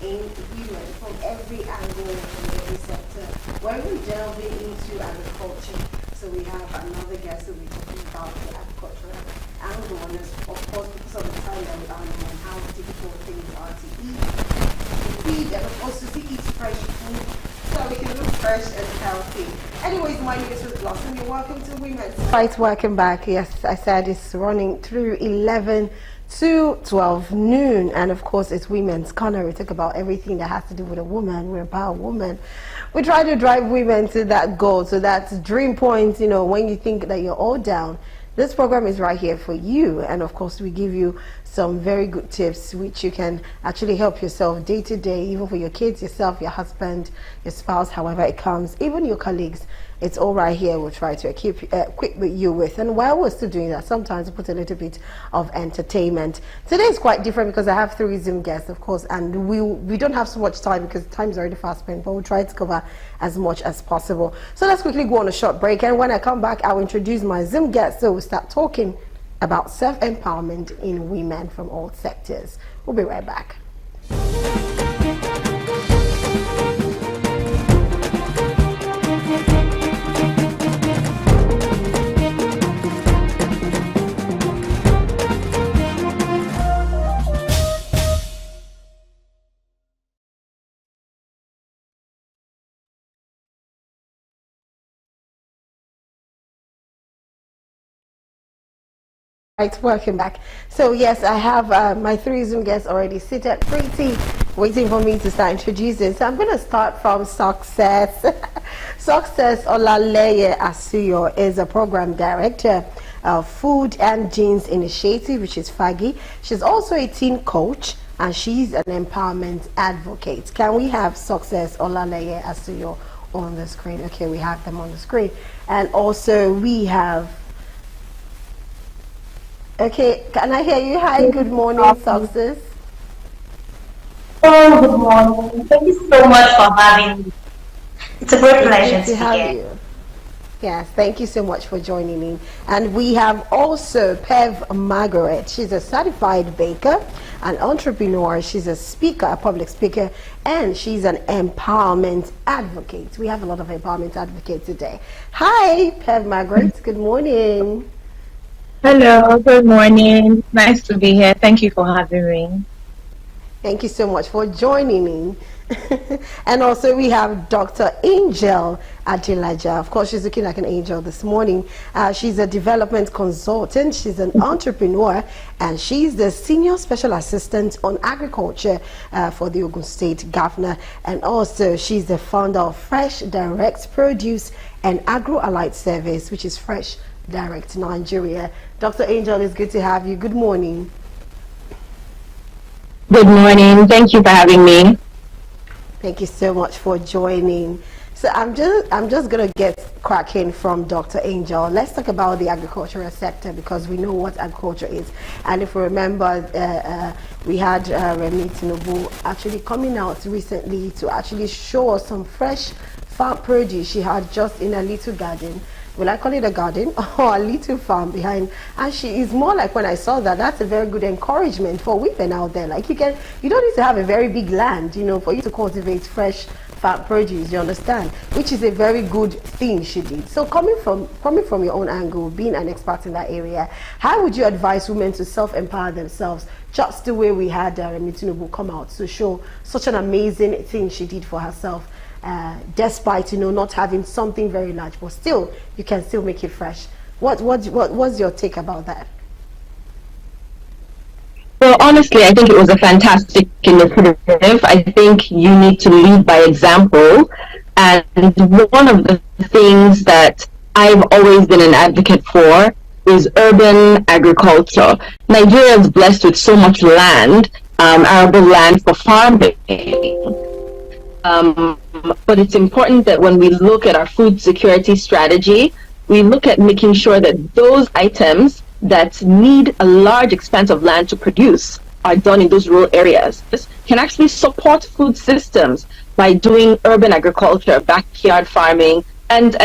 in women from every angle, from every sector. When we're delving into agriculture, so we have another guest who will be talking about the agricultural angle, and of course, because of the time that we are now and how difficult things are to eat, to feed, and of course to eat fresh food, so we can look fresh and healthy. Anyways, my name is Ruth Blossom. You're welcome to Women's. Right, welcome back. Yes, I said it's running through 11 to 12 noon, and of course it's Women's Corner. We talk about everything that has to do with a woman. We empower women. We try to drive women to that goal, so that's dream point. You know, when you think that you're all down, this program is right here for you. And of course we give you some very good tips which you can actually help yourself day to day, even for your kids, yourself, your husband, your spouse, however it comes, even your colleagues. It's all right here. We'll try to equip you with. And while we're still doing that, sometimes we put a little bit of entertainment. Today is quite different because I have 3 Zoom guests, of course, and we don't have so much time because time is already fast spent, but we'll try to cover as much as possible. So let's quickly go on a short break, and when I come back, I'll introduce my Zoom guests, so we'll start talking about self-empowerment in women from all sectors. We'll be right back. Right, welcome back. So yes, I have my 3 Zoom guests already seated pretty, waiting for me to start introducing. So I'm going to start from Success. Success Olaleye Asuyo is a program director of Food and Genes Initiative, which is FAGI. She's also a teen coach, and she's an empowerment advocate. Can we have Success Olaleye Asuyo on the screen? Okay, we have them on the screen. And also we have, okay, can I hear you? Hi, good morning, Success. Oh, good morning. Thank you so much for having me. It's a great pleasure to have you. Yes, thank you so much for joining me. And we have also Pev Margaret. She's a certified baker, an entrepreneur. She's a speaker, a public speaker, and she's an empowerment advocate. We have a lot of empowerment advocates today. Hi, Pev Margaret. Good morning. Hello, good morning. Nice to be here. Thank you for having me. Thank you so much for joining me. And also we have Dr. Angel Adilaja. Of course, she's looking like an angel this morning. She's a development consultant. She's an entrepreneur, and she's the senior special assistant on agriculture for the Ogun State Governor. And also she's the founder of Fresh Direct Produce and Agro-Allied Service, which is Fresh Direct Nigeria. Dr. Angel, it's good to have you. Good morning. Good morning. Thank you for having me. Thank you so much for joining. So I'm just gonna get cracking from Dr. Angel. Let's talk about the agricultural sector, because we know what agriculture is. And if we remember, we had Remi Tinubu actually coming out recently to actually show us some fresh farm produce she had just in a little garden. Will I call it a garden or a little farm behind? And she is more like, when I saw that, that's a very good encouragement for women out there. Like, you don't need to have a very big land, you know, for you to cultivate fresh farm produce, you understand? Which is a very good thing she did. So coming from your own angle, being an expert in that area, how would you advise women to self-empower themselves, just the way we had Remi Tinubu come out to show such an amazing thing she did for herself? Despite, you know, not having something very large, but still you can still make it fresh. What's your take about that? Well, honestly, I think it was a fantastic initiative. I think you need to lead by example, and one of the things that I've always been an advocate for is urban agriculture. Nigeria is blessed with so much land, arable land for farming. But it's important that when we look at our food security strategy, we look at making sure that those items that need a large expanse of land to produce are done in those rural areas. This can actually support food systems by doing urban agriculture, backyard farming, and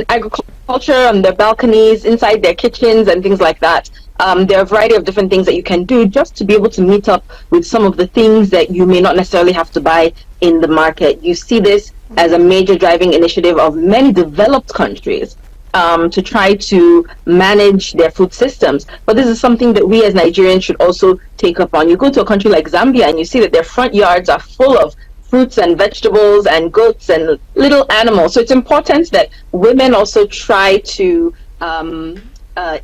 agriculture on their balconies, inside their kitchens, and things like that. There are a variety of different things that you can do just to be able to meet up with some of the things that you may not necessarily have to buy in the market. You see this as a major driving initiative of many developed countries to try to manage their food systems. But this is something that we as Nigerians should also take up on. You go to a country like Zambia and you see that their front yards are full of fruits and vegetables and goats and little animals. So it's important that women also try to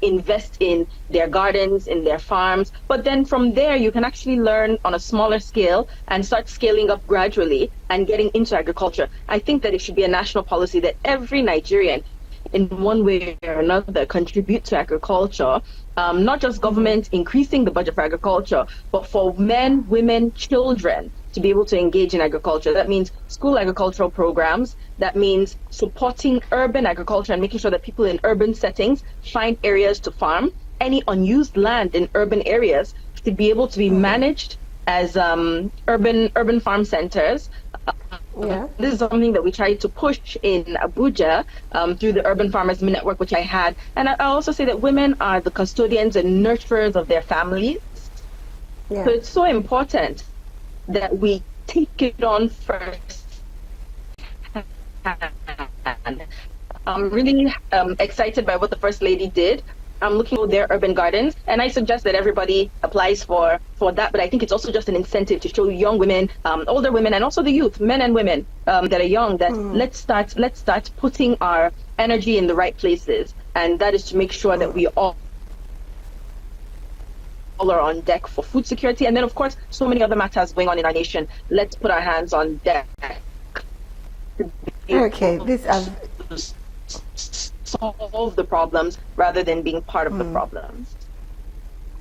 invest in their gardens, in their farms. But then from there, you can actually learn on a smaller scale and start scaling up gradually and getting into agriculture. I think that it should be a national policy that every Nigerian, in one way or another, contribute to agriculture. Not just government increasing the budget for agriculture, but for men, women, children to be able to engage in agriculture. That means school agricultural programs. That means supporting urban agriculture and making sure that people in urban settings find areas to farm. Any unused land in urban areas should be able to be managed as urban farm centers. Yeah. This is something that we tried to push in Abuja through the Urban Farmers Network, which I had. And I also say that women are the custodians and nurturers of their families. Yeah. So it's so important that we take it on first. I'm really excited by what the First Lady did. I'm looking for their urban gardens, and I suggest that everybody applies for that. But I think it's also just an incentive to show young women, older women, and also the youth, men and women that are young, that let's start putting our energy in the right places, and that is to make sure that we all are on deck for food security. And then, of course, so many other matters going on in our nation. Let's put our hands on deck. Okay, solve the problems rather than being part of the problems.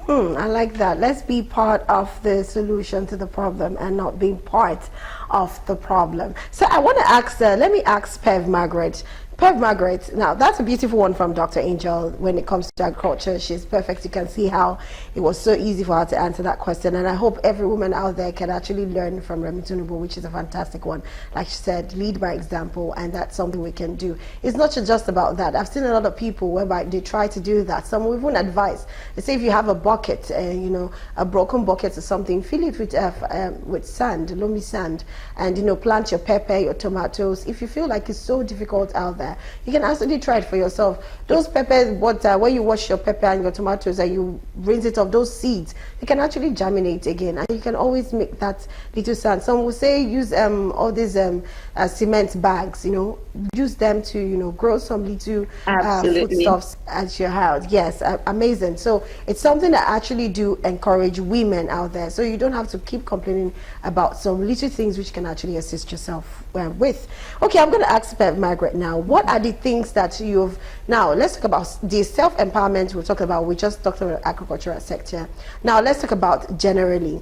I like that. Let's be part of the solution to the problem and not being part of the problem. So I want to ask, let me ask Pev Margaret. Pev Margaret, now that's a beautiful one from Dr. Angel when it comes to agriculture. She's perfect. You can see how it was so easy for her to answer that question. And I hope every woman out there can actually learn from Remi Tunubu, which is a fantastic one. Like she said, lead by example, and that's something we can do. It's not just about that. I've seen a lot of people whereby they try to do that. Some will even advise. They say if you have a bucket, a broken bucket or something, fill it with sand, loamy sand, and plant your pepper, your tomatoes. If you feel like it's so difficult out there, you can actually try it for yourself. Those peppers, when you wash your pepper and your tomatoes and you rinse it off, those seeds, you can actually germinate again, and you can always make that little sand. Some will say use all these cement bags, use them to grow some little foodstuffs at your house. Yes, amazing. So it's something that actually do encourage women out there, so you don't have to keep complaining about some little things which can actually assist yourself with. Okay, I'm going to ask Margaret now, what are the things that now let's talk about the self-empowerment we just talked about agricultural sector. Now let's talk about generally,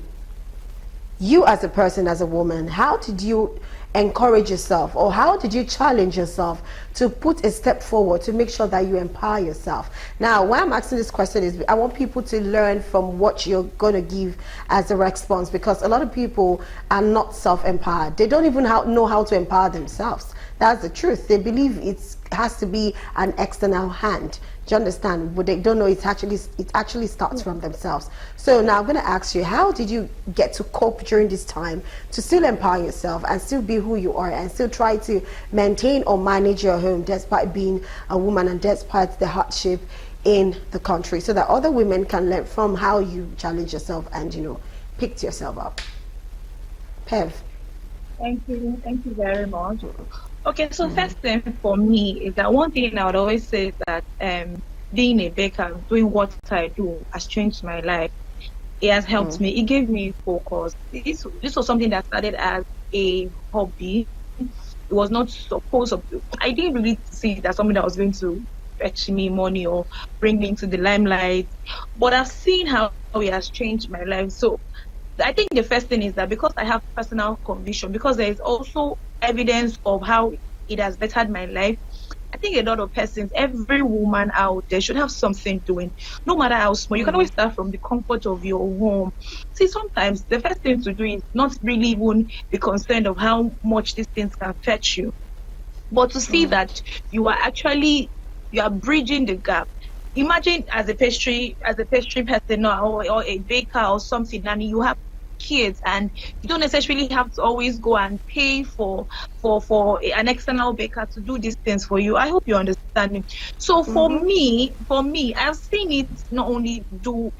you as a person, as a woman, how did you encourage yourself, or how did you challenge yourself to put a step forward to make sure that you empower yourself? Now, why I'm asking this question is I want people to learn from what you're going to give as a response, because a lot of people are not self-empowered. They don't even know how to empower themselves. That's the truth. They believe it has to be an external hand. Do you understand? But they don't know it actually starts from themselves. So now I'm going to ask you, how did you get to cope during this time to still empower yourself and still be who you are and still try to maintain or manage your home despite being a woman and despite the hardship in the country, so that other women can learn from how you challenge yourself and picked yourself up? Pev. Thank you very much. Okay, so first thing for me is that one thing I would always say is that being a baker, doing what I do has changed my life. It has helped me. It gave me focus. This was something that started as a hobby. It was not supposed to. I didn't really see it as something that was going to fetch me money or bring me into the limelight. But I've seen how it has changed my life. So I think the first thing is that because I have personal conviction, because there is also evidence of how it has bettered my life, I think a lot of persons, every woman out there should have something doing, no matter how small. You can always start from the comfort of your home. See, sometimes the first thing to do is not really even be concerned of how much these things can fetch you. but to see that you are bridging the gap. Imagine as a pastry person, or a baker or something, and you have kids, and you don't necessarily have to always go and pay for an external baker to do these things for you. I hope you understand me. So for me, I've seen it not only do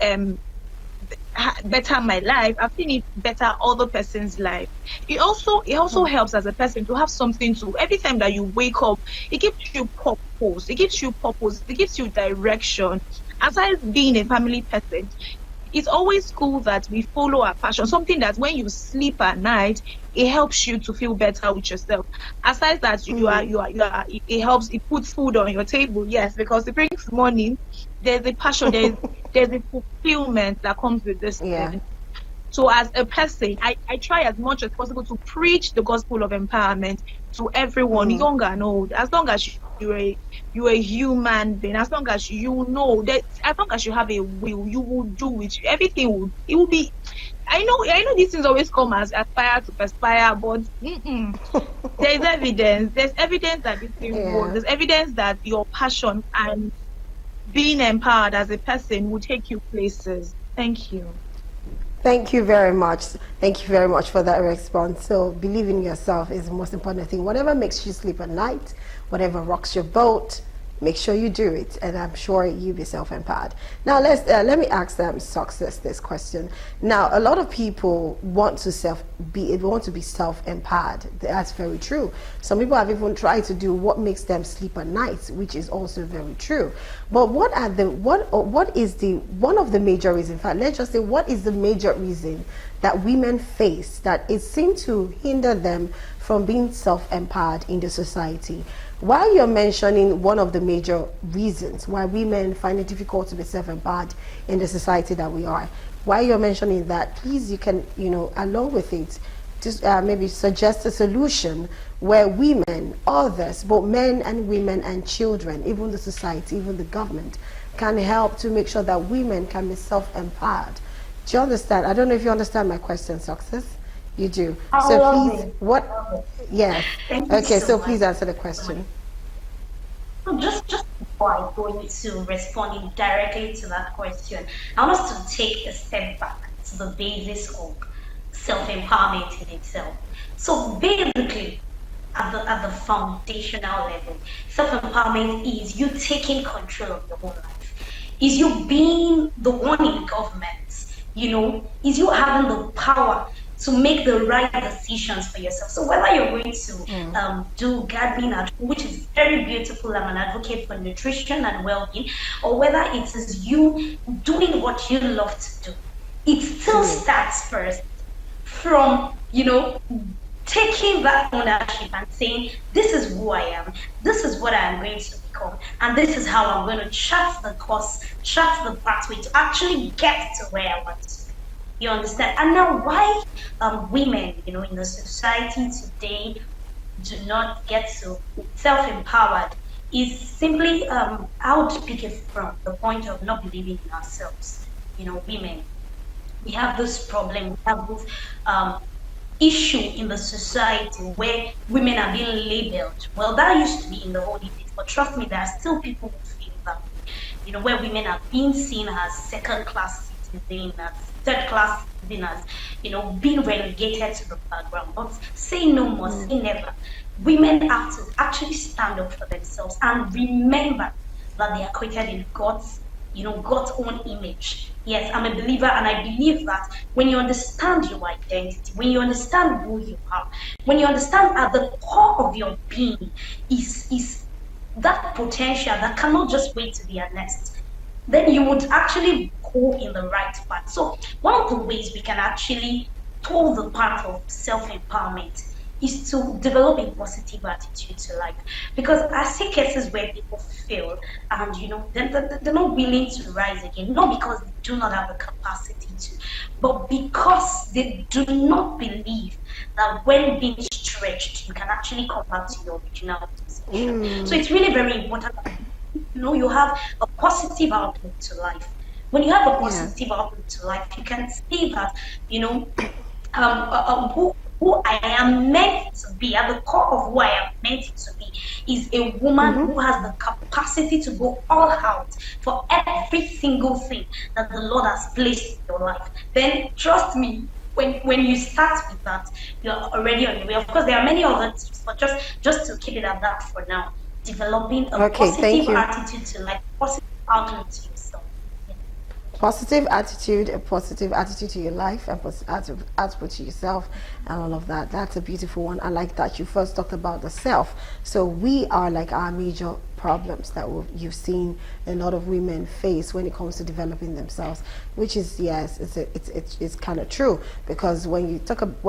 better my life, I've seen it better other person's life. It also helps as a person to have something to, every time that you wake up, it gives you purpose, it gives you direction. Aside being a family person, it's always cool that we follow our passion, something that when you sleep at night, it helps you to feel better with yourself. Aside that, it helps, it puts food on your table, yes, because it brings money. There's a passion, there's a fulfillment that comes with this thing. So as a person, I try as much as possible to preach the gospel of empowerment to everyone, young and old. As long as you're a human being, as long as you know that, as long as you have a will, you will do it. It will be. I know these things always come as aspire to perspire, but there's evidence. There's evidence that this thing works. There's evidence that your passion and being empowered as a person will take you places. Thank you. Thank you very much. Thank you very much for that response. So believe in yourself is the most important thing. Whatever makes you sleep at night, whatever rocks your boat, make sure you do it, and I'm sure you'll be self-empowered. Now let me ask Success this question. Now a lot of people want to be self-empowered. That's very true. Some people have even tried to do what makes them sleep at night, which is also very true. But what is one of the major reasons? In fact, let's just say, what is the major reason that women face that it seems to hinder them from being self-empowered in the society? While you're mentioning one of the major reasons why women find it difficult to be self-empowered in the society that we are, while you're mentioning that, please, you can, along with it, just maybe suggest a solution where women, others, both men and women and children, even the society, even the government, can help to make sure that women can be self-empowered. Do you understand? I don't know if you understand my question, Success. You do. So please, yes. Okay, so please answer the question. Just before I go into responding directly to that question, I want us to take a step back to the basis of self-empowerment in itself. So basically, at the foundational level, self-empowerment is you taking control of your own life. Is you being the one in government, is you having the power to make the right decisions for yourself. So whether you're going to do gardening at home, which is very beautiful, I'm an advocate for nutrition and well-being, or whether it is you doing what you love to do, it still starts first from, taking that ownership and saying, this is who I am, this is what I am going to become, and this is how I'm going to chart the course, chart the pathway to actually get to where I want to be. You understand? And now why women, in the society today do not get so self-empowered is simply, I would pick it from the point of not believing in ourselves. Women, we have this problem, we have this issue in the society where women are being labeled. Well, that used to be in the old days, but trust me, there are still people who feel that way. Where women are being seen as second-class citizens, as third-class citizens, being relegated to the background. But say no more, say never. Women have to actually stand up for themselves and remember that they are created in God's own image. Yes, I'm a believer, and I believe that when you understand your identity, when you understand who you are, when you understand at the core of your being is that potential that cannot just wait to be harnessed, then you would actually go in the right path. So one of the ways we can actually toll the path of self-empowerment is to develop a positive attitude to life. Because I see cases where people fail and they're not willing to rise again, not because they do not have the capacity to, but because they do not believe that when being stretched, you can actually come back to your original position. So it's really very important that you have a positive outlook to life. When you have a positive outlook to life, you can see that who I am meant to be, at the core of who I am meant to be, is a woman who has the capacity to go all out for every single thing that the Lord has placed in your life, then trust me, when you start with that, you're already on your way. Of course, there are many other tips, but just to keep it at that for now, developing a positive attitude to life, positive outlook to yourself. Positive attitude, a positive attitude to your life, and positive attitude to yourself, and all of that. That's a beautiful one. I like that you first talked about the self. So we are like our major problems that you've seen a lot of women face when it comes to developing themselves, which is, yes, it's kind of true, because when you talk about,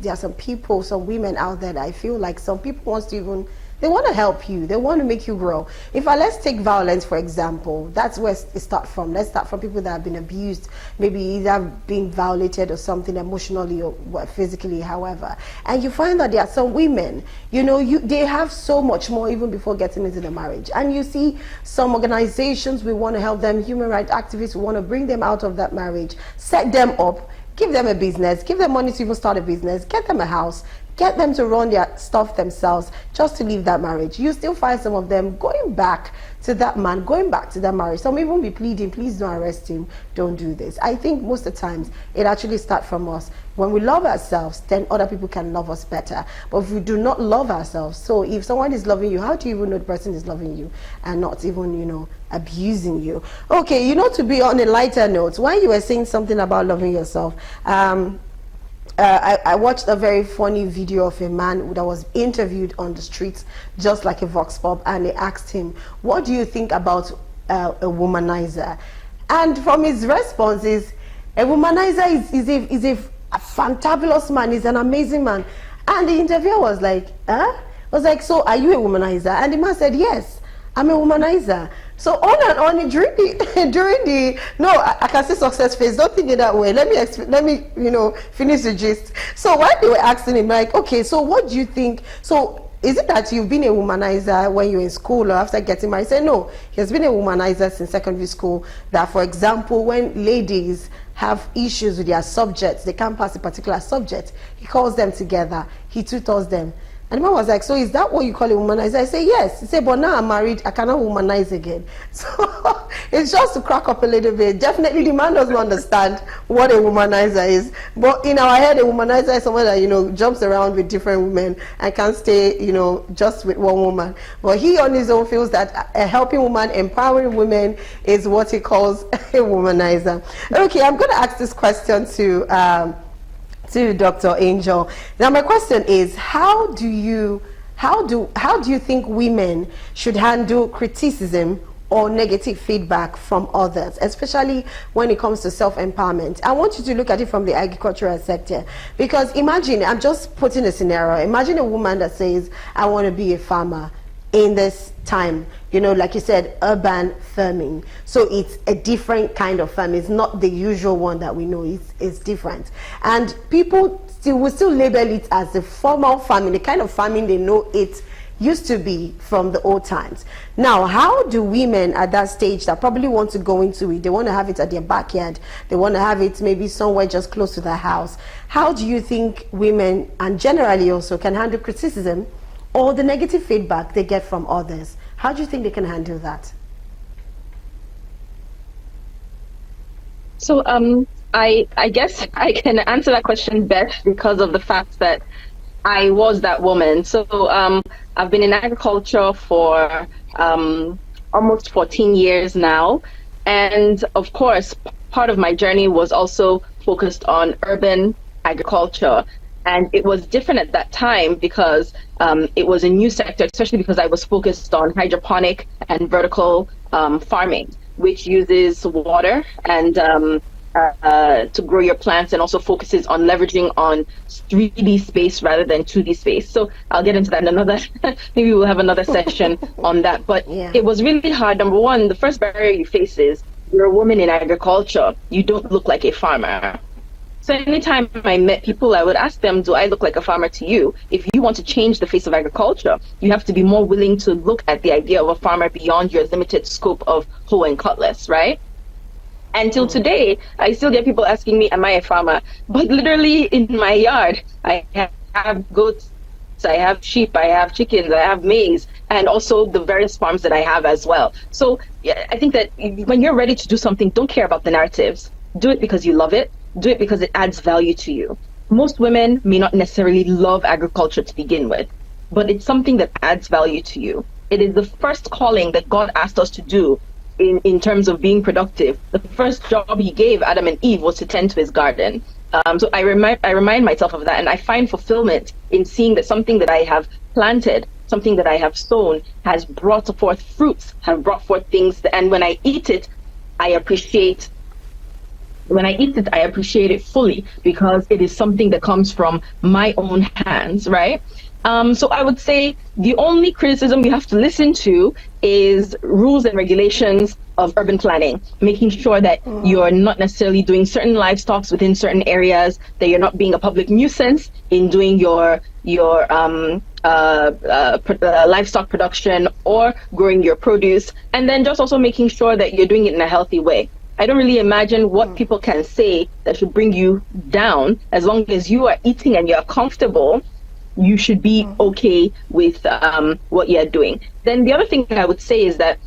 there are some people, some women out there that I feel like some people wants to even, they want to help you. They want to make you grow. Let's take violence, for example. That's where it starts from. Let's start from people that have been abused, maybe either being violated or something emotionally or physically, however. And you find that there are some women, they have so much more even before getting into the marriage. And you see some organizations, we want to help them, human rights activists, we want to bring them out of that marriage, set them up, give them a business, give them money to even start a business, get them a house, get them to run their stuff themselves just to leave that marriage. You still find some of them going back to that man, going back to that marriage. Some even be pleading, please don't arrest him, don't do this. I think most of the times it actually starts from us. When we love ourselves, then other people can love us better. But if we do not love ourselves, so if someone is loving you, how do you even know the person is loving you and not even, abusing you? Okay, to be on a lighter note, while you were saying something about loving yourself, I watched a very funny video of a man that was interviewed on the streets, just like a vox pop, and they asked him, what do you think about a womanizer? And from his response is, a womanizer is a fantabulous man, he's an amazing man. And the interviewer was like, was like, so are you a womanizer? And the man said, yes, I'm a womanizer. So on and on during the no, I can say success phase. Don't think it that way. Let me finish the gist. So when they were asking him, like, okay, so what do you think? So is it that you've been a womanizer when you're in school or after getting married? He said no, he has been a womanizer since secondary school. That, for example, when ladies have issues with their subjects, they can't pass a particular subject, he calls them together, he tutors them. And the man was like, so is that what you call a womanizer? I say, yes. He said, but now I'm married, I cannot womanize again. So it's just to crack up a little bit. Definitely the man doesn't understand what a womanizer is. But in our head, a womanizer is someone that, jumps around with different women and can't stay, just with one woman. But he on his own feels that a helping woman, empowering women is what he calls a womanizer. Okay, I'm going to ask this question to Dr. Angel. Now my question is, how do you think women should handle criticism or negative feedback from others, especially when it comes to self-empowerment? I want you to look at it from the agricultural sector, because imagine, I'm just putting a scenario, imagine a woman that says, I want to be a farmer in this time, like you said, urban farming. So it's a different kind of farming. It's not the usual one that we know. It's different. And people will still label it as a formal farming, the kind of farming they know it used to be from the old times. Now, how do women at that stage that probably want to go into it, they want to have it at their backyard, they want to have it maybe somewhere just close to their house, how do you think women, and generally also, can handle criticism or the negative feedback they get from others? How do you think they can handle that? So I guess I can answer that question best because of the fact that I was that woman. So I've been in agriculture for almost 14 years now. And of course, part of my journey was also focused on urban agriculture. And it was different at that time because it was a new sector, especially because I was focused on hydroponic and vertical farming, which uses water and to grow your plants, and also focuses on leveraging on 3D space rather than 2D space. So I'll get into that in another, maybe we'll have another session on that. But yeah, it was really hard. Number one, the first barrier you face is you're a woman in agriculture. You don't look like a farmer. So anytime I met people, I would ask them, do I look like a farmer to you? If you want to change the face of agriculture, you have to be more willing to look at the idea of a farmer beyond your limited scope of hoe and cutlass, right? Until today, I still get people asking me, am I a farmer? But literally in my yard, I have goats, I have sheep, I have chickens, I have maize, and also the various farms that I have as well. So yeah, I think that when you're ready to do something, don't care about the narratives. Do it because you love it. Do it because it adds value to you. Most women may not necessarily love agriculture to begin with, but it's something that adds value to you. It is the first calling that God asked us to do in terms of being productive. The first job he gave Adam and Eve was to tend to his garden. So I remind myself of that, and I find fulfillment in seeing that something that I have planted, something that I have sown, has brought forth fruits, have brought forth things, and when I eat it, I appreciate. When I eat it, I appreciate it fully because it is something that comes from my own hands, right? So I would say the only criticism you have to listen to is rules and regulations of urban planning, making sure that you're not necessarily doing certain livestock within certain areas, that you're not being a public nuisance in doing your livestock production or growing your produce, and then just also making sure that you're doing it in a healthy way. I don't really imagine what people can say that should bring you down. As long as you are eating and you're comfortable, you should be okay with what you're doing. Then the other thing I would say is that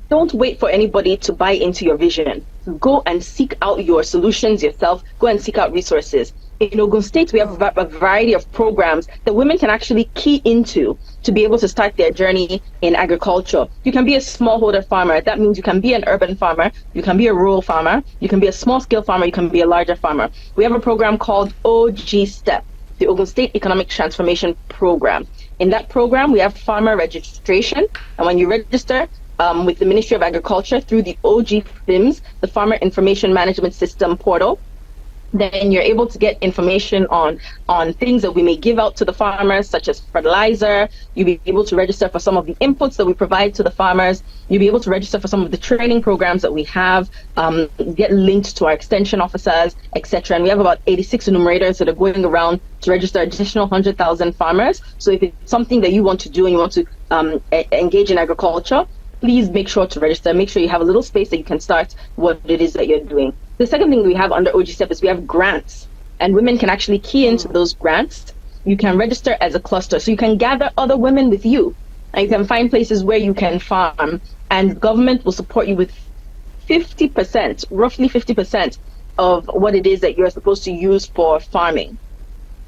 don't wait for anybody to buy into your vision. Go and seek out your solutions yourself. Go and seek out resources. In Ogun State, we have a variety of programs that women can actually key into to be able to start their journey in agriculture. You can be a smallholder farmer. That means you can be an urban farmer, you can be a rural farmer, you can be a small-scale farmer, you can be a larger farmer. We have a program called OG STEP, the Ogun State Economic Transformation Program. In that program, we have farmer registration, and when you register with the Ministry of Agriculture through the OG FIMS, the Farmer Information Management System portal, then you're able to get information on things that we may give out to the farmers, such as fertilizer. You'll be able to register for some of the inputs that we provide to the farmers. You'll be able to register for some of the training programs that we have, get linked to our extension officers, etc. And we have about 86 enumerators that are going around to register additional 100,000 farmers. So if it's something that you want to do and you want to engage in agriculture, please make sure to register. Make sure you have a little space that you can start what it is that you're doing. The second thing we have under OG STEP is we have grants, and women can actually key into those grants. You can register as a cluster, so you can gather other women with you, and you can find places where you can farm, and government will support you with 50%, roughly 50% of what it is that you're supposed to use for farming.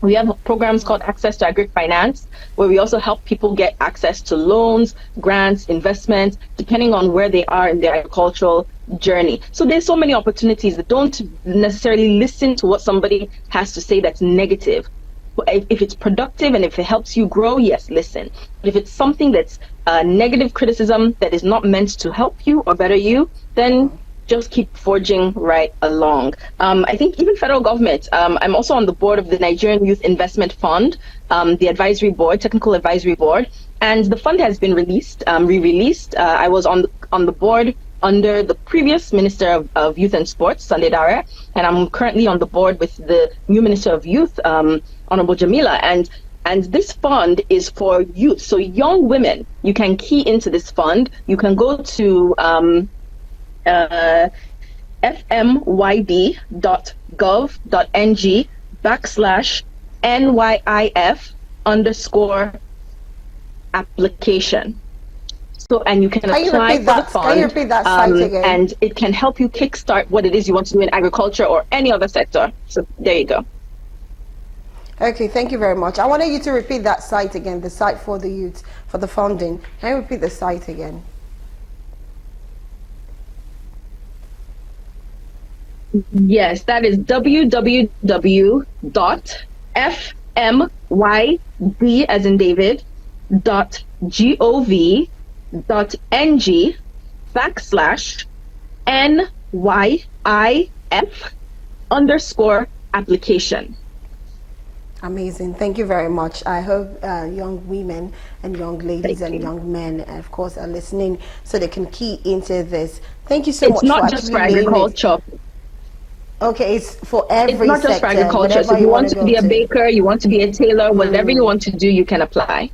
We have programs called Access to Agri-Finance, where we also help people get access to loans, grants, investments, depending on where they are in their agricultural journey. So there's so many opportunities that don't necessarily listen to what somebody has to say that's negative. If it's productive and if it helps you grow, yes, listen. But if it's something that's negative criticism that is not meant to help you or better you, then just keep forging right along. I think even federal government, I'm also on the board of the Nigerian Youth Investment Fund, the advisory board, technical advisory board, and the fund has been released, re-released. I was on the board under the previous Minister of Youth and Sports, Sunday Dare, and I'm currently on the board with the new Minister of Youth, Honorable Jamila, and this fund is for youth, so young women. You can key into this fund. You can go to fmyd.gov.ng/NYIF_application. So, and you can apply for the fund. Can you repeat that site again? And it can help you kickstart what it is you want to do in agriculture or any other sector. So there you go. Okay, thank you very much. I wanted you to repeat that site again, the site for the youth, for the funding. Can you repeat the site again? Yes, that is www.fmyd as in David .gov.ng/NYIF_application. Amazing. Thank you very much. I hope young women and young ladies and young men, of course, are listening so they can key into this. Thank you so much. It's not just for agriculture. Okay, it's for every sector. It's not just for agriculture. So if you want to be a baker, you want to be a tailor, whatever you want to do, you can apply.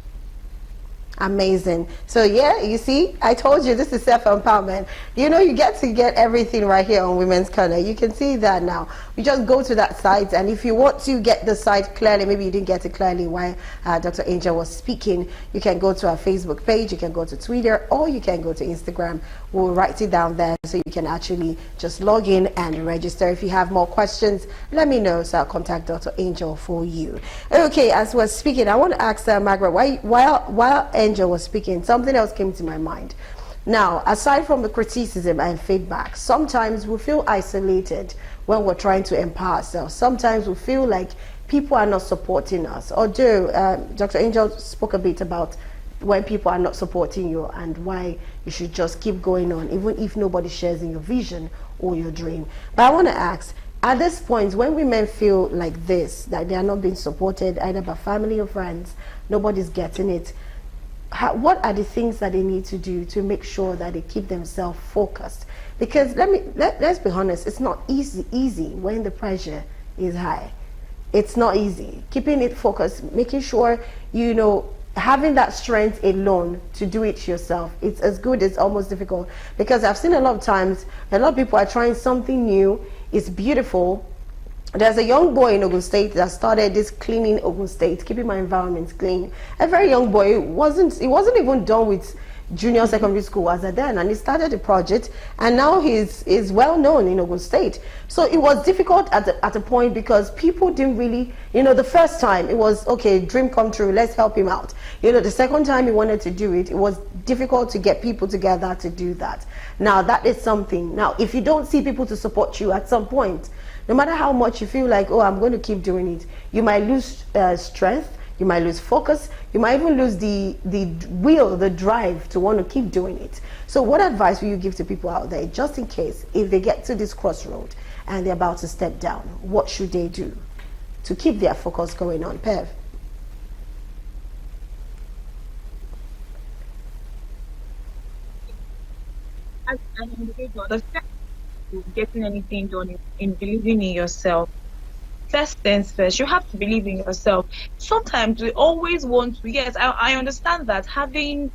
Amazing. So yeah, you see, I told you this is self-empowerment. You know, you get to get everything right here on Women's Corner. You can see that now. You just go to that site, and if you want to get the site clearly, maybe you didn't get it clearly while Dr. Angel was speaking, you can go to our Facebook page, you can go to Twitter, or you can go to Instagram. We'll write it down there so you can actually just log in and register. If you have more questions, let me know, so I'll contact Dr. Angel for you. Okay, as we're speaking, I want to ask Margaret, while Angel was speaking, something else came to my mind. Now, aside from the criticism and feedback, sometimes we feel isolated when we're trying to empower ourselves. Sometimes we feel like people are not supporting us. Although Dr. Angel spoke a bit about when people are not supporting you and why you should just keep going on, even if nobody shares in your vision or your dream. But I want to ask, at this point, when women feel like this, that they are not being supported either by family or friends, nobody's getting it, what are the things that they need to do to make sure that they keep themselves focused? Because let's be honest, it's not easy when the pressure is high. It's not easy. Keeping it focused, making sure, you know, having that strength alone to do it yourself, it's as good as almost difficult. Because I've seen a lot of times, a lot of people are trying something new, it's beautiful. There's a young boy in Ogun State that started this cleaning Ogun State, keeping my environment clean. A very young boy, he wasn't even done with junior secondary school as a then, and he started a project, and now he's well known in Ogun State. So it was difficult at a point because people didn't really, you know, the first time it was okay, dream come true, let's help him out. You know, the second time he wanted to do it, it was difficult to get people together to do that. Now that is something. Now if you don't see people to support you at some point, no matter how much you feel like, oh, I'm going to keep doing it, you might lose strength. You might lose focus. You might even lose the will, the drive to want to keep doing it. So what advice will you give to people out there, just in case, if they get to this crossroad and they're about to step down, what should they do to keep their focus going on? Pev? As an individual, the step to getting anything done in believing in yourself. First things first, you have to believe in yourself. Sometimes we always want to, yes, I understand that having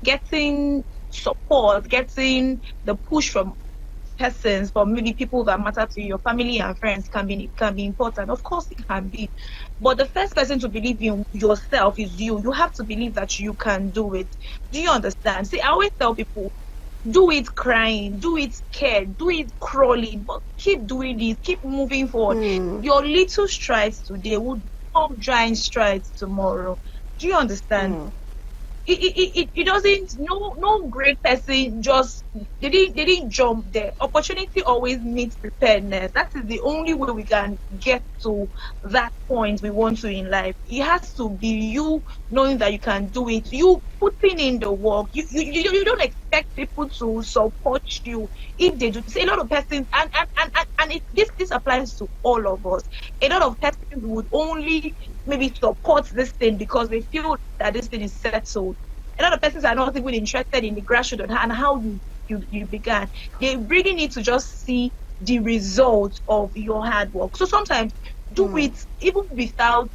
getting support, getting the push from persons, from maybe people that matter to you, your family and friends can be important. Of course it can be. But the first person to believe in yourself is you. You have to believe that you can do it. Do you understand? See, I always tell people, do it crying, do it scared, do it crawling, but keep doing it, keep moving forward. Your little strides today will become giant strides tomorrow. Do you understand? It doesn't, no great person just they didn't jump there. Opportunity always needs preparedness. That is the only way we can get to that point we want to in life. It has to be you knowing that you can do it, you putting in the work. You don't expect people to support you if they do. See, a lot of persons, and this applies to all of us. A lot of persons would only maybe support this thing because they feel that this thing is settled. A lot of persons are not even interested in the grassroots and how you began. They really need to just see the result of your hard work. So sometimes do it even without,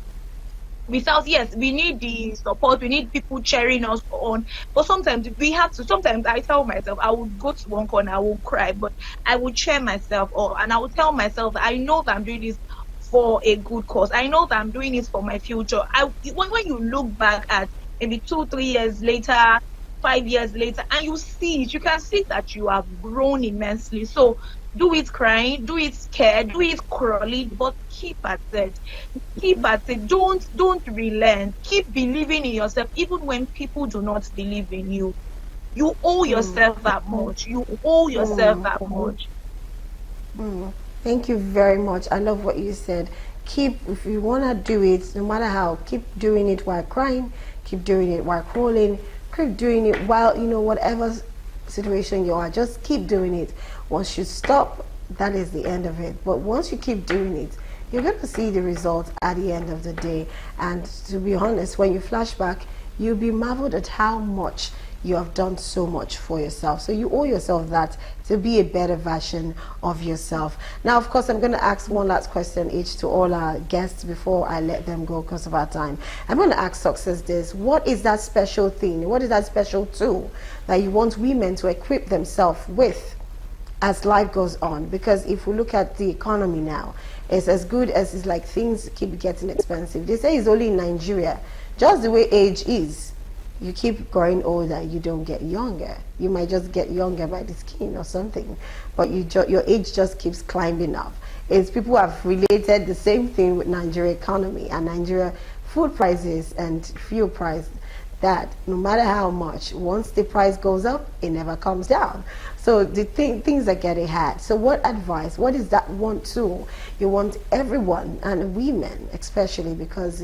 yes, we need the support, we need people cheering us on, but sometimes we have to. Sometimes I tell myself, I will go to one corner, I will cry, but I will cheer myself on, and I will tell myself that I know that I'm doing this for a good cause. I know that I'm doing it for my future. When you look back at maybe 2-3 years later, 5 years later, and you see it, you can see that you have grown immensely. So do it crying, do it scared, do it crawling, but keep at it. Keep at it. Don't relent. Keep believing in yourself, even when people do not believe in you. You owe yourself that much. You owe yourself that much. Thank you very much. I love what you said. If you want to do it, no matter how, keep doing it while crying, keep doing it while crawling, keep doing it while, whatever situation you are, just keep doing it. Once you stop, that is the end of it. But once you keep doing it, you're going to see the results at the end of the day. And to be honest, when you flash back, you'll be marveled at how much you have done so much for yourself. So you owe yourself that to be a better version of yourself. Now, of course, I'm going to ask one last question each to all our guests before I let them go because of our time. I'm going to ask Success this. What is that special thing? What is that special tool that you want women to equip themselves with as life goes on? Because if we look at the economy now, it's as good as it's like things keep getting expensive. They say it's only in Nigeria. Just the way age is, you keep growing older, you don't get younger. You might just get younger by the skin or something, but your age just keeps climbing up. It's people have related the same thing with Nigeria economy and Nigeria food prices and fuel price, that no matter how much, once the price goes up, it never comes down. So the things are getting hard. So what advice, what is that one tool you want everyone, and women especially, because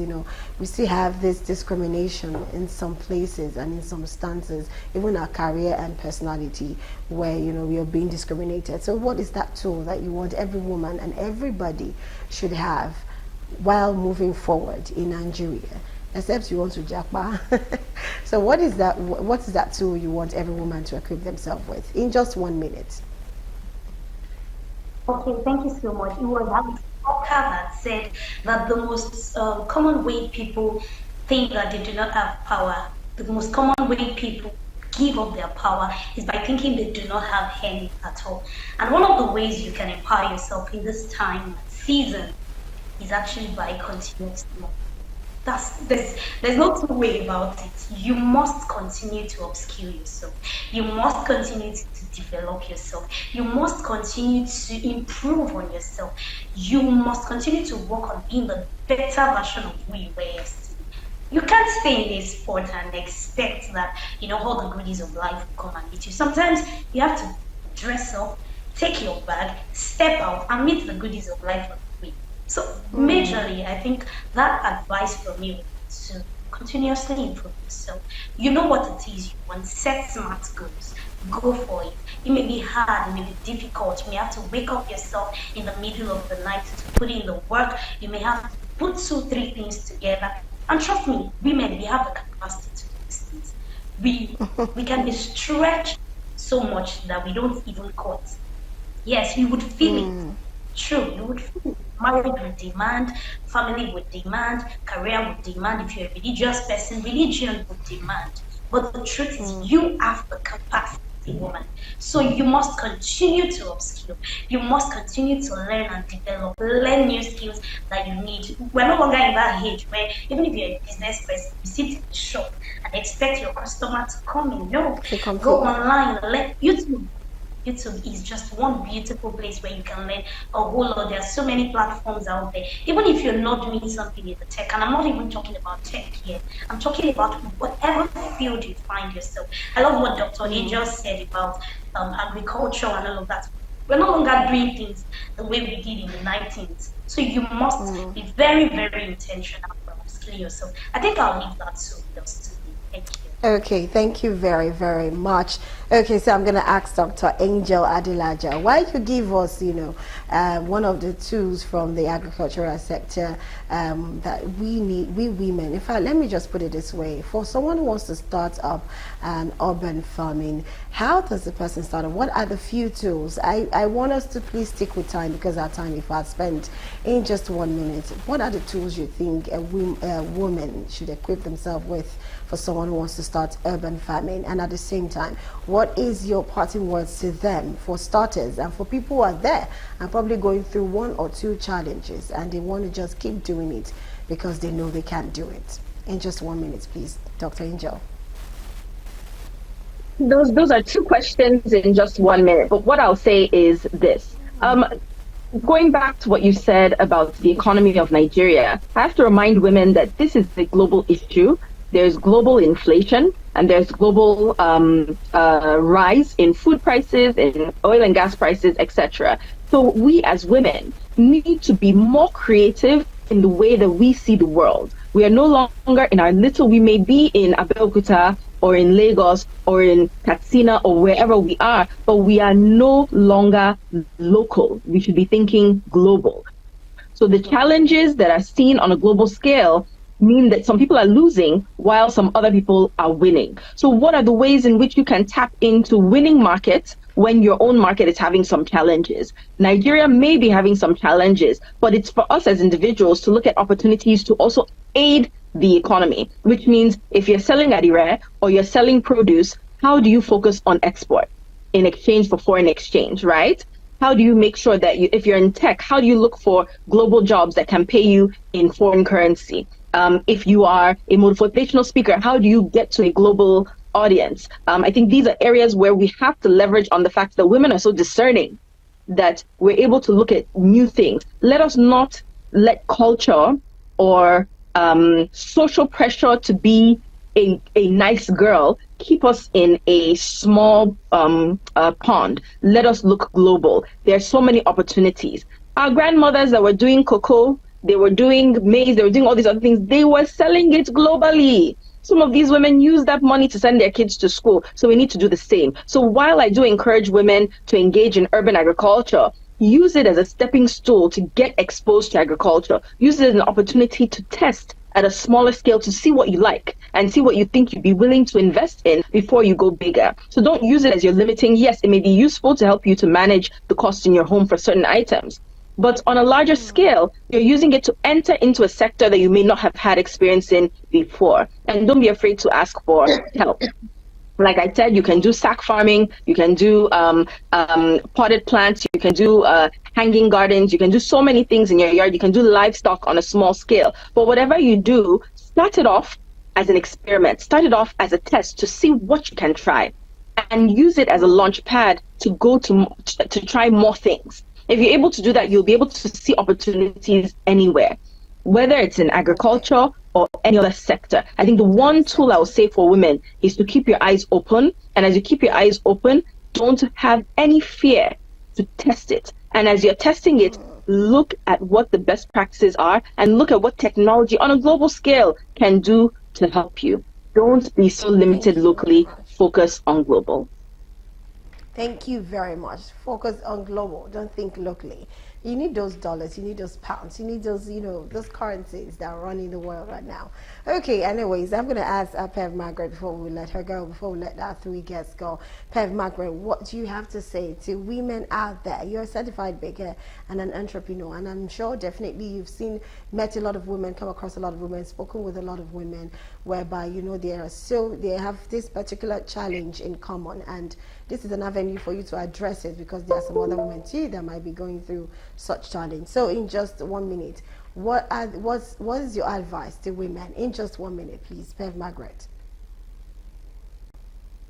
we still have this discrimination in some places and in some stances, even our career and personality, where we are being discriminated. So what is that tool that you want every woman and everybody should have while moving forward in Nigeria? Except you want to jackpot. So what is that tool you want every woman to equip themselves with in just 1 minute? Okay, thank you so much. It was Alex Walker that said that the most common way people think that they do not have power, the most common way people give up their power is by thinking they do not have any at all. And one of the ways you can empower yourself in this time season is actually by continuous learning. There's no two way about it. You must continue to upskill yourself. You must continue to develop yourself. You must continue to improve on yourself. You must continue to work on being the better version of who you were yesterday. You can't stay in a sport and expect that all the goodies of life will come and meet you. Sometimes you have to dress up, take your bag, step out, and meet the goodies of life on the way. So majorly, I think that advice from me would be to continuously improve yourself. You know what it is you want. Set smart goals. Go for it. It may be hard, it may be difficult. You may have to wake up yourself in the middle of the night to put in the work. You may have to put 2-3 things together. And trust me, women, we have the capacity to do these things. We can be stretched so much that we don't even cut. Yes, we would feel it. True, you would feel it. Marriage would demand, family would demand, career would demand. If you're a religious person, religion would demand. But the truth is, you have the capacity, woman. So you must continue to upskill. You must continue to learn and develop, learn new skills that you need. We're no longer in that age where even if you're a business person, you sit in the shop and expect your customer to come in. No, go online, let YouTube is just one beautiful place where you can learn a whole lot. There are so many platforms out there. Even if you're not doing something in the tech, and I'm not even talking about tech here, I'm talking about whatever field you find yourself. I love what Dr. Angel said about agriculture and all of that. We're no longer doing things the way we did in the 19th. So you must be very, very intentional about upskilling yourself. I think I'll leave that to us today. Thank you. Okay, thank you very, very much. Okay, so I'm going to ask Dr. Angel Adelaja, why you give us, one of the tools from the agricultural sector that we need, we women. In fact, let me just put it this way. For someone who wants to start up an urban farming, how does the person start? What are the few tools? I want us to please stick with time because our time is fast spent. In just 1 minute, what are the tools you think a woman should equip themselves with for someone who wants to start urban farming? And at the same time, what is your parting words to them for starters and for people who are there and probably going through 1 or 2 challenges and they want to just keep doing it because they know they can't do it? In just 1 minute, please, Dr. Angel. Those are 2 questions in just 1 minute. But what I'll say is this. Going back to what you said about the economy of Nigeria, I have to remind women that this is a global issue. There's global inflation and there's global rise in food prices, in oil and gas prices, etc. So we as women need to be more creative in the way that we see the world. We are no longer in our little, we may be in Abeokuta or in Lagos or in Katsina or wherever we are, but we are no longer local. We should be thinking global. So the challenges that are seen on a global scale, mean that some people are losing while some other people are winning. So what are the ways in which you can tap into winning markets when your own market is having some challenges? Nigeria may be having some challenges, but it's for us as individuals to look at opportunities to also aid the economy, which means if you're selling adire or you're selling produce, how do you focus on export in exchange for foreign exchange, right? How do you make sure that if you're in tech, how do you look for global jobs that can pay you in foreign currency? If you are a motivational speaker, how do you get to a global audience? I think these are areas where we have to leverage on the fact that women are so discerning that we're able to look at new things. Let us not let culture or social pressure to be a nice girl keep us in a small pond. Let us look global. There are so many opportunities. Our grandmothers that were doing cocoa, they were doing maize, they were doing all these other things, they were selling it globally. Some of these women use that money to send their kids to school. So we need to do the same. So while I do encourage women to engage in urban agriculture, use it as a stepping stool to get exposed to agriculture. Use it as an opportunity to test at a smaller scale to see what you like and see what you think you'd be willing to invest in before you go bigger. So don't use it as your limiting. Yes, it may be useful to help you to manage the cost in your home for certain items. But on a larger scale, you're using it to enter into a sector that you may not have had experience in before. And don't be afraid to ask for help. Like I said, you can do sack farming, you can do potted plants, you can do hanging gardens, you can do so many things in your yard, you can do livestock on a small scale. But whatever you do, start it off as an experiment, start it off as a test to see what you can try and use it as a launch pad to go to try more things. If you're able to do that, you'll be able to see opportunities anywhere, whether it's in agriculture or any other sector. I think the one tool I would say for women is to keep your eyes open. And as you keep your eyes open, don't have any fear to test it. And as you're testing it, look at what the best practices are and look at what technology on a global scale can do to help you. Don't be so limited locally. Focus on global. Thank you very much. Focus on global. Don't think locally. You need those dollars, you need those pounds, you need those, those currencies that are running the world right now. Okay, anyways, I'm going to ask Pev Margaret before we let her go, before we let our three guests go. Pev Margaret, what do you have to say to women out there? You're a certified baker and an entrepreneur, and I'm sure definitely you've met a lot of women, come across a lot of women, spoken with a lot of women, whereby, they have this particular challenge in common, and this is an avenue for you to address it because there are some other women too that might be going through such challenge. So in just 1 minute, what is your advice to women? In just 1 minute, please, Pev Margaret.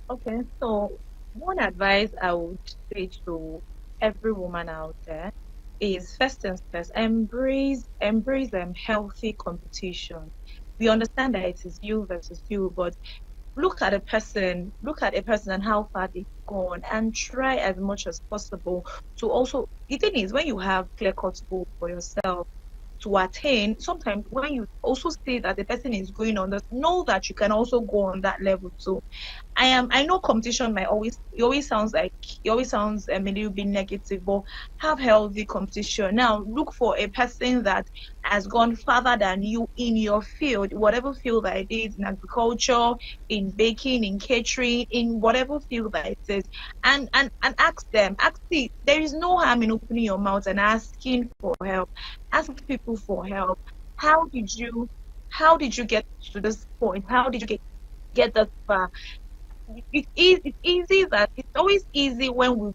Okay, so one advice I would say to every woman out there is first and first, embrace healthy competition. We understand that it is you versus you, but look at a person and how far they've gone and try as much as possible to also, the thing is, when you have clear-cut goals for yourself to attain, sometimes when you also see that the person is going on that, know that you can also go on that level too. I know competition always sounds a little bit negative, but have healthy competition. Now look for a person that has gone further than you in your field, whatever field that it is, in agriculture, in baking, in catering, in whatever field that it is, and ask them. There is no harm in opening your mouth and asking for help. Ask people for help. How did you get to this point? How did you get that far? It's easy that it's always easy when we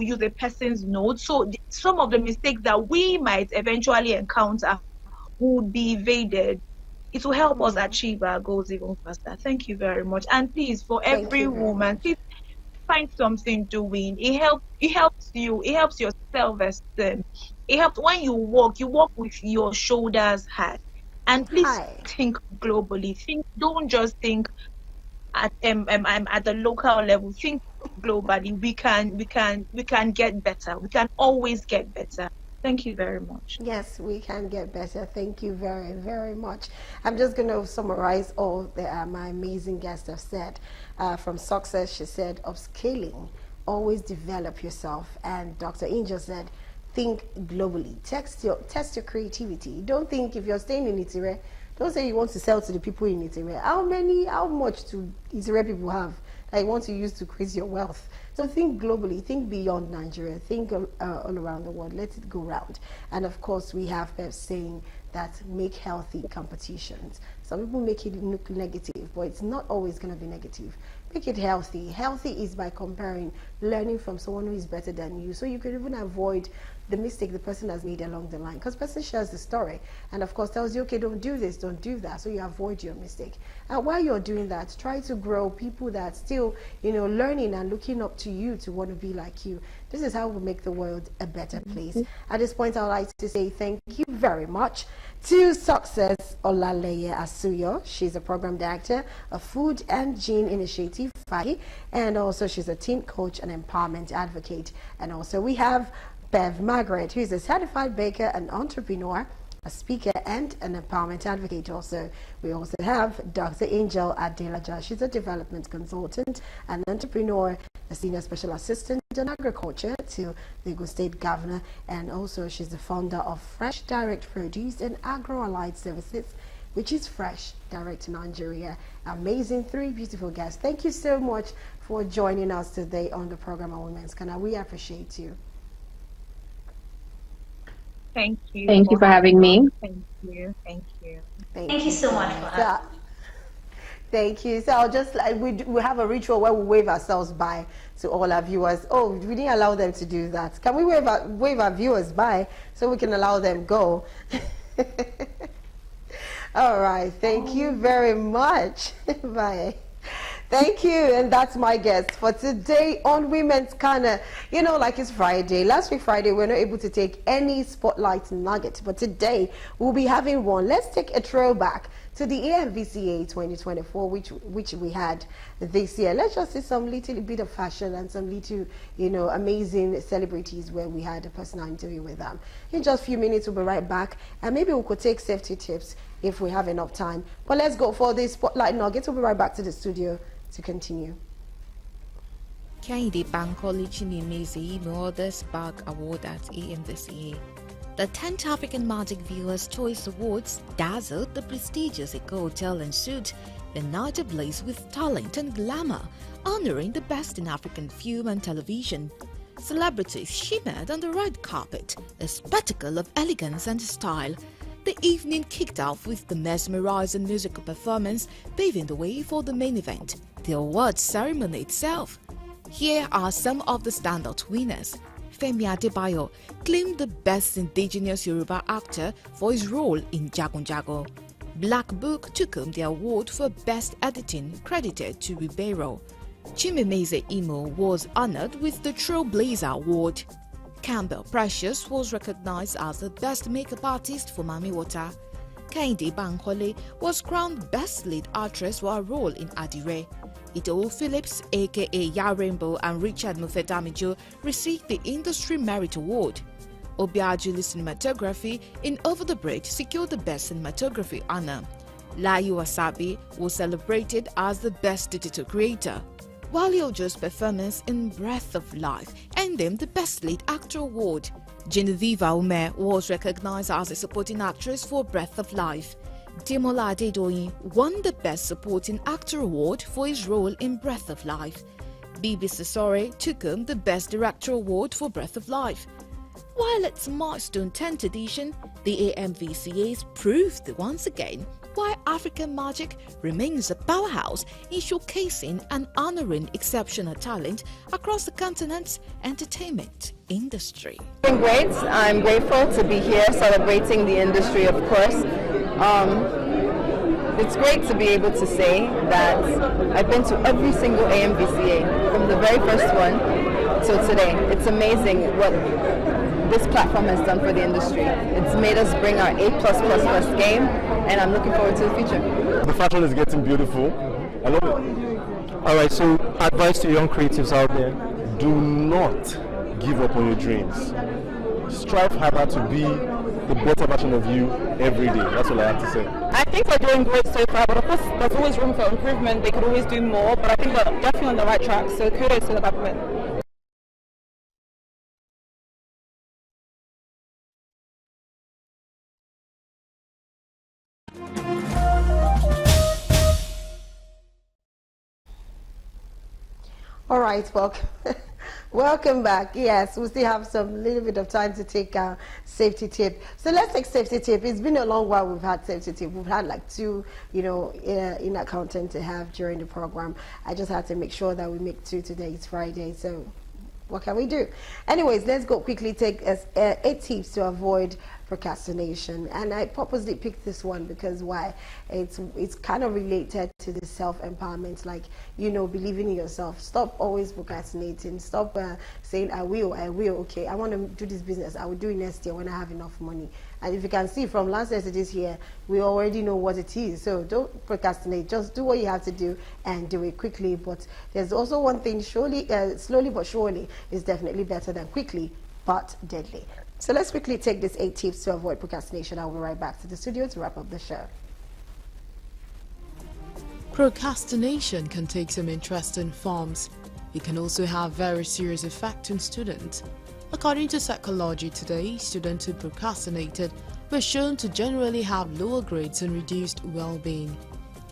use a person's notes. So some of the mistakes that we might eventually encounter would be evaded. It will help us achieve our goals even faster. Thank you very much. And please, for every woman, please find something doing. It helps you. It helps your self-esteem. It helps when you walk with your shoulders high. And please think globally. Don't just think at the local level. Think globally. We can get better. We can always get better. Thank you very much. Yes, we can get better. Thank you very, very much. I'm just going to summarize all that my amazing guests have said. From success, she said, upscaling, always develop yourself. And Dr. Angel said, think globally. Test your creativity. Don't think if you're staying in Itire, don't say you want to sell to the people in Itire. How much do Itire people have that you want to use to create your wealth? So think globally, think beyond Nigeria, think all around the world, let it go round. And of course, we have Pep saying that make healthy competitions. Some people make it look negative, but it's not always going to be negative. Make it healthy. Healthy is by comparing, learning from someone who is better than you. So you can even avoid the mistake the person has made along the line, because the person shares the story and of course tells you, okay, don't do this, don't do that, so you avoid your mistake. And while you're doing that, try to grow people that still, learning and looking up to you to want to be like you. This is how we make the world a better place. At this point, I'd like to say thank you very much to Success Olaleye Asuyo. She's a program director of Food and Gene Initiative, FAGI, and also she's a teen coach and empowerment advocate. And also we have Bev Margaret, who is a certified baker and entrepreneur, a speaker and an empowerment advocate. Also, we also have Dr. Angel Adelaja. She's a development consultant, an entrepreneur, a senior special assistant in agriculture to the Lagos State Governor, and also she's the founder of Fresh Direct Produce and Agro-Allied Services, which is Fresh Direct to Nigeria. Amazing, three beautiful guests. Thank you so much for joining us today on the program on Women's Corner. We appreciate you. Thank you. Thank you for having me. Thank you. Thank you. Thank you so much for having me. Thank you. So I'll just we have a ritual where we wave ourselves bye to all our viewers. Oh, we didn't allow them to do that. Can we wave our viewers bye so we can allow them go? All right. Thank you very much. Bye. Thank you, and that's my guest for today on Women's Corner. Like it's Friday. Last week Friday, we were not able to take any spotlight nugget, but today we'll be having one. Let's take a throwback to the AMVCA 2024, which we had this year. Let's just see some little bit of fashion and some little, amazing celebrities where we had a personal interview with them. In just a few minutes, we'll be right back, and maybe we could take safety tips if we have enough time. But let's go for the spotlight nuggets. We'll be right back to the studio to continue. Kehinde Bankole Chinemeze won the Spark Award at AMVCA. The 10th African Magic Viewers' Choice Awards dazzled the prestigious Eco Hotel and Suite, the night ablaze with talent and glamour, honoring the best in African film and television. Celebrities shimmered on the red carpet, a spectacle of elegance and style. The evening kicked off with the mesmerizing musical performance, paving the way for the main event, the awards ceremony itself. Here are some of the standout winners. Femi Adebayo claimed the Best Indigenous Yoruba Actor for his role in Jagunjago. Black Book took home the award for Best Editing, credited to Ribeiro. Chimemeze Imo was honored with the Trailblazer Award. Campbell Precious was recognized as the Best Makeup Artist for Mami Water. Kehinde Bankole was crowned Best Lead Actress for her role in Adire. Idol Phillips, aka Ya Rainbow, and Richard Mufedamijo received the Industry Merit Award. Obiajulu Cinematography in Over the Bridge secured the Best Cinematography honor. Layu Wasabi was celebrated as the Best Digital Creator. Wale Ojo's performance in Breath of Life earned him the Best Lead Actor Award. Genevieve Ume was recognized as a supporting actress for Breath of Life. Demola Adedoyin won the Best Supporting Actor Award for his role in Breath of Life. Bibi Sisore took home the Best Director Award for Breath of Life. While its milestone 10th edition, the AMVCA's proved once again why African Magic remains a powerhouse in showcasing and honoring exceptional talent across the continent's entertainment industry. Doing great. I'm grateful to be here celebrating the industry, of course. It's great to be able to say that I've been to every single AMVCA from the very first one till today. It's amazing what this platform has done for the industry. It's made us bring our A+++ game, and I'm looking forward to the future. The fashion is getting beautiful. I love it. All right, so advice to young creatives out there: do not give up on your dreams. Strive harder to be the better version of you every day. That's all I have to say. I think we're doing great so far, but of course there's always room for improvement. They could always do more, but I think we're definitely on the right track. So kudos to the government. All right, welcome. Welcome back. Yes, we still have some little bit of time to take safety tip. So let's take safety tip. It's been a long while we've had safety tip. We've had like 2, in our content to have during the program. I just had to make sure that we make 2 today. It's Friday, so what can we do? Anyways, let's go quickly take 8 tips to avoid procrastination. And I purposely picked this one because why? It's kind of related to the self-empowerment, like, believing in yourself. Stop always procrastinating. Stop saying, I will, okay, I want to do this business. I will do it next year when I have enough money. And if you can see from last messages here, we already know what it is. So don't procrastinate. Just do what you have to do and do it quickly. But there's also one thing, slowly but surely is definitely better than quickly but deadly. So let's quickly take these 8 tips to avoid procrastination. I'll be right back to the studio to wrap up the show. Procrastination can take some interesting forms. It can also have very serious effects on students. According to Psychology Today, students who procrastinated were shown to generally have lower grades and reduced well-being.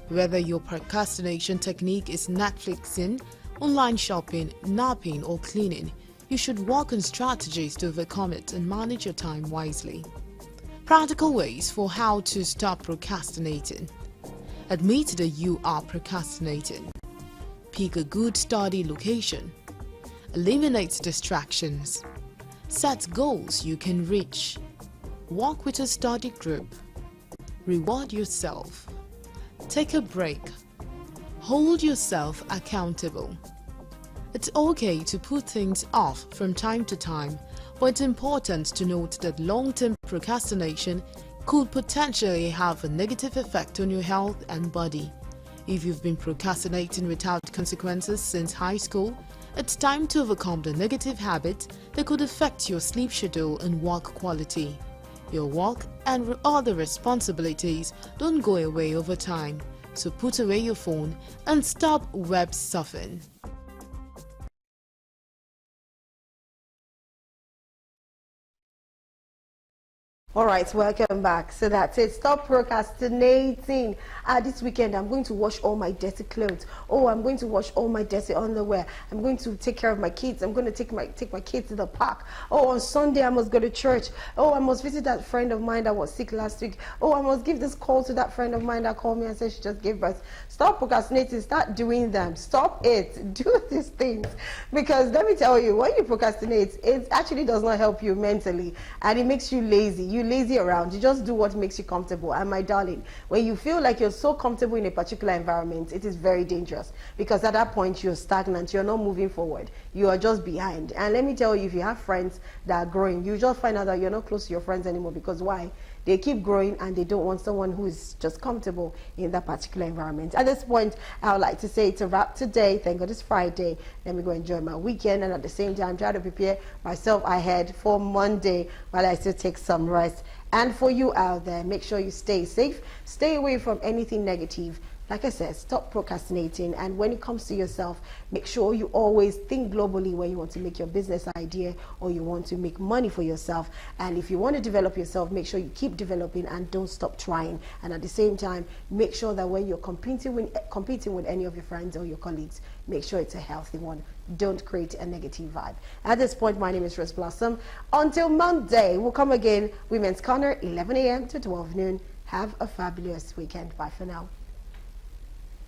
Whether your procrastination technique is Netflixing, online shopping, napping, or cleaning, you should work on strategies to overcome it and manage your time wisely. Practical ways for how to stop procrastinating. Admit that you are procrastinating. Pick a good study location. Eliminate distractions. Set goals you can reach. Work with a study group. Reward yourself. Take a break. Hold yourself accountable. It's okay to put things off from time to time, but it's important to note that long-term procrastination could potentially have a negative effect on your health and body. If you've been procrastinating without consequences since high school, it's time to overcome the negative habit that could affect your sleep schedule and work quality. Your work and other responsibilities don't go away over time, so put away your phone and stop web surfing. All right, welcome back. So that's it. Stop procrastinating. This weekend, I'm going to wash all my dirty clothes. Oh, I'm going to wash all my dirty underwear. I'm going to take care of my kids. I'm going to take my kids to the park. Oh, on Sunday, I must go to church. Oh, I must visit that friend of mine that was sick last week. Oh, I must give this call to that friend of mine that called me and said she just gave birth. Stop procrastinating. Start doing them. Stop it. Do these things. Because let me tell you, when you procrastinate, it actually does not help you mentally. And it makes you lazy. You lazy around. You just do what makes you comfortable. And my darling, when you feel like you're so comfortable in a particular environment, it is very dangerous, because at that point you're stagnant. You're not moving forward. You are just behind. And let me tell you, if you have friends that are growing, you just find out that you're not close to your friends anymore. Because why? They keep growing and they don't want someone who is just comfortable in that particular environment. At this point, I would like to say it's a wrap today. Thank God it's Friday. Let me go enjoy my weekend, and at the same time try to prepare myself ahead for Monday while I still take some rest. And for you out there, make sure you stay safe, stay away from anything negative. Like I said, stop procrastinating. And when it comes to yourself, make sure you always think globally when you want to make your business idea or you want to make money for yourself. And if you want to develop yourself, make sure you keep developing and don't stop trying. And at the same time, make sure that when you're competing with any of your friends or your colleagues, make sure it's a healthy one. Don't create a negative vibe. At this point, my name is Rose Blossom. Until Monday, we'll come again, Women's Corner, 11 a.m. to 12 noon. Have a fabulous weekend. Bye for now.